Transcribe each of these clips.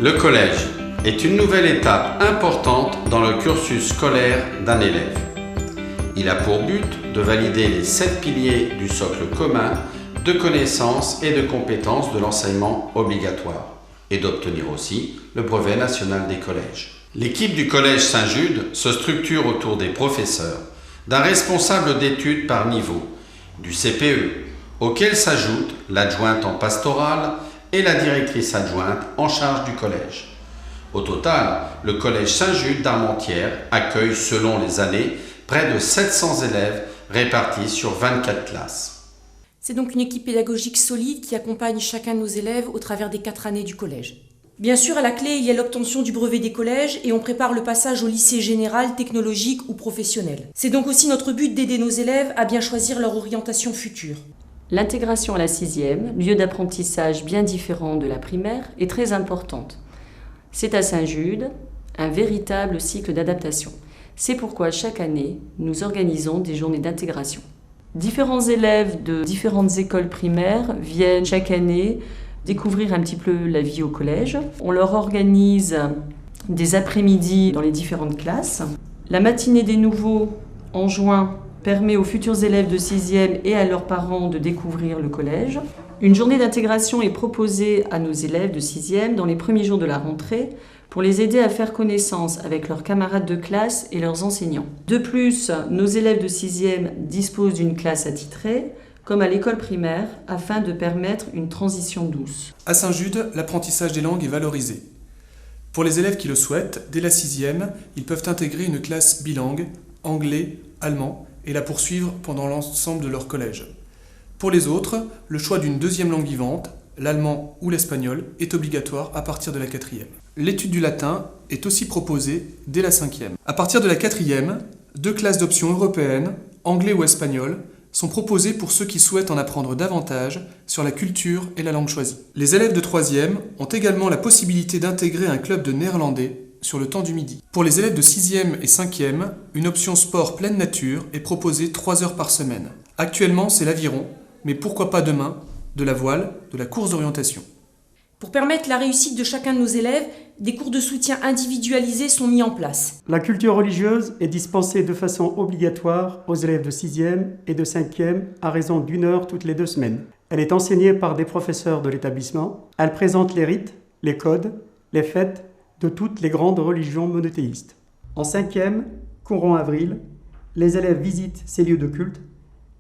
Le collège est une nouvelle étape importante dans le cursus scolaire d'un élève. Il a pour but de valider les 7 piliers du socle commun de connaissances et de compétences de l'enseignement obligatoire et d'obtenir aussi le brevet national des collèges. L'équipe du Collège Saint-Jude se structure autour des professeurs, d'un responsable d'études par niveau, du CPE, auquel s'ajoute l'adjointe en pastorale et la directrice adjointe en charge du collège. Au total, le Collège Saint-Jude d'Armentières accueille, selon les années, près de 700 élèves répartis sur 24 classes. C'est donc une équipe pédagogique solide qui accompagne chacun de nos élèves au travers des 4 années du collège. Bien sûr, à la clé, il y a l'obtention du brevet des collèges et on prépare le passage au lycée général, technologique ou professionnel. C'est donc aussi notre but d'aider nos élèves à bien choisir leur orientation future. L'intégration à la 6e, lieu d'apprentissage bien différent de la primaire, est très importante. C'est à Saint-Jude un véritable cycle d'adaptation. C'est pourquoi chaque année, nous organisons des journées d'intégration. Différents élèves de différentes écoles primaires viennent chaque année découvrir un petit peu la vie au collège. On leur organise des après-midi dans les différentes classes. La matinée des nouveaux, en juin, permet aux futurs élèves de 6e et à leurs parents de découvrir le collège. Une journée d'intégration est proposée à nos élèves de 6e dans les premiers jours de la rentrée pour les aider à faire connaissance avec leurs camarades de classe et leurs enseignants. De plus, nos élèves de 6e disposent d'une classe attitrée, comme à l'école primaire, afin de permettre une transition douce. À Saint-Jude, l'apprentissage des langues est valorisé. Pour les élèves qui le souhaitent, dès la 6e, ils peuvent intégrer une classe bilingue, anglais, allemand, et la poursuivre pendant l'ensemble de leur collège. Pour les autres, le choix d'une deuxième langue vivante, l'allemand ou l'espagnol, est obligatoire à partir de la 4e. L'étude du latin est aussi proposée dès la 5e. À partir de la 4e, 2 classes d'options européennes, anglais ou espagnol, sont proposées pour ceux qui souhaitent en apprendre davantage sur la culture et la langue choisie. Les élèves de 3e ont également la possibilité d'intégrer un club de néerlandais sur le temps du midi. Pour les élèves de 6e et 5e, une option sport pleine nature est proposée 3 heures par semaine. Actuellement, c'est l'aviron, mais pourquoi pas demain, de la voile, de la course d'orientation. Pour permettre la réussite de chacun de nos élèves, des cours de soutien individualisés sont mis en place. La culture religieuse est dispensée de façon obligatoire aux élèves de 6e et de 5e à raison d'1 heure toutes les 2 semaines. Elle est enseignée par des professeurs de l'établissement. Elle présente les rites, les codes, les fêtes de toutes les grandes religions monothéistes. En 5e, courant avril, les élèves visitent ces lieux de culte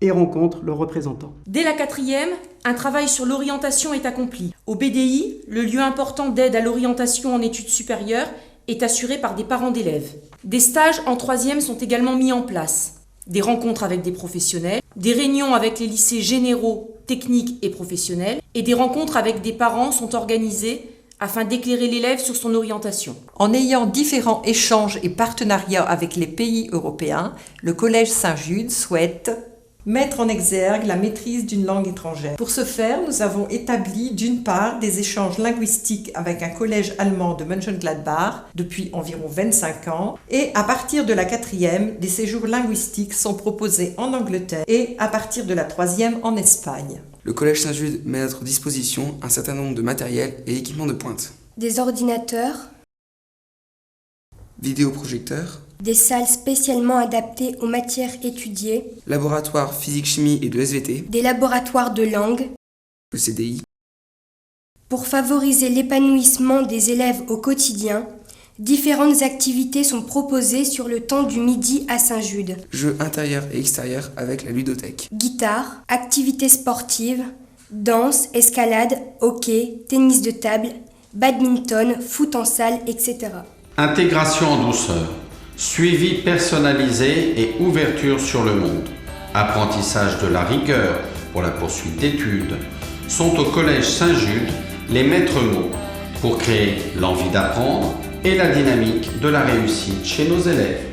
et rencontrent leurs représentants. Dès la 4e, un travail sur l'orientation est accompli. Au BDI, le lieu important d'aide à l'orientation en études supérieures est assuré par des parents d'élèves. Des stages en 3e sont également mis en place. Des rencontres avec des professionnels, des réunions avec les lycées généraux, techniques et professionnels, et des rencontres avec des parents sont organisées afin d'éclairer l'élève sur son orientation. En ayant différents échanges et partenariats avec les pays européens, le Collège Saint-Jude souhaite mettre en exergue la maîtrise d'une langue étrangère. Pour ce faire, nous avons établi d'une part des échanges linguistiques avec un collège allemand de Mönchengladbach depuis environ 25 ans et à partir de la 4e, des séjours linguistiques sont proposés en Angleterre et à partir de la 3e en Espagne. Le Collège Saint-Jude met à notre disposition un certain nombre de matériels et équipements de pointe. Des ordinateurs, Vidéoprojecteurs, des salles spécialement adaptées aux matières étudiées, laboratoire physique-chimie et de SVT, des laboratoires de langue. le CDI. Pour favoriser l'épanouissement des élèves au quotidien, différentes activités sont proposées sur le temps du midi à Saint-Jude. Jeux intérieurs et extérieurs avec la ludothèque. Guitare, activités sportives, danse, escalade, hockey, tennis de table, badminton, foot en salle, etc. Intégration en douceur, suivi personnalisé et ouverture sur le monde, apprentissage de la rigueur pour la poursuite d'études, sont au Collège Saint-Jude les maîtres mots pour créer l'envie d'apprendre et la dynamique de la réussite chez nos élèves.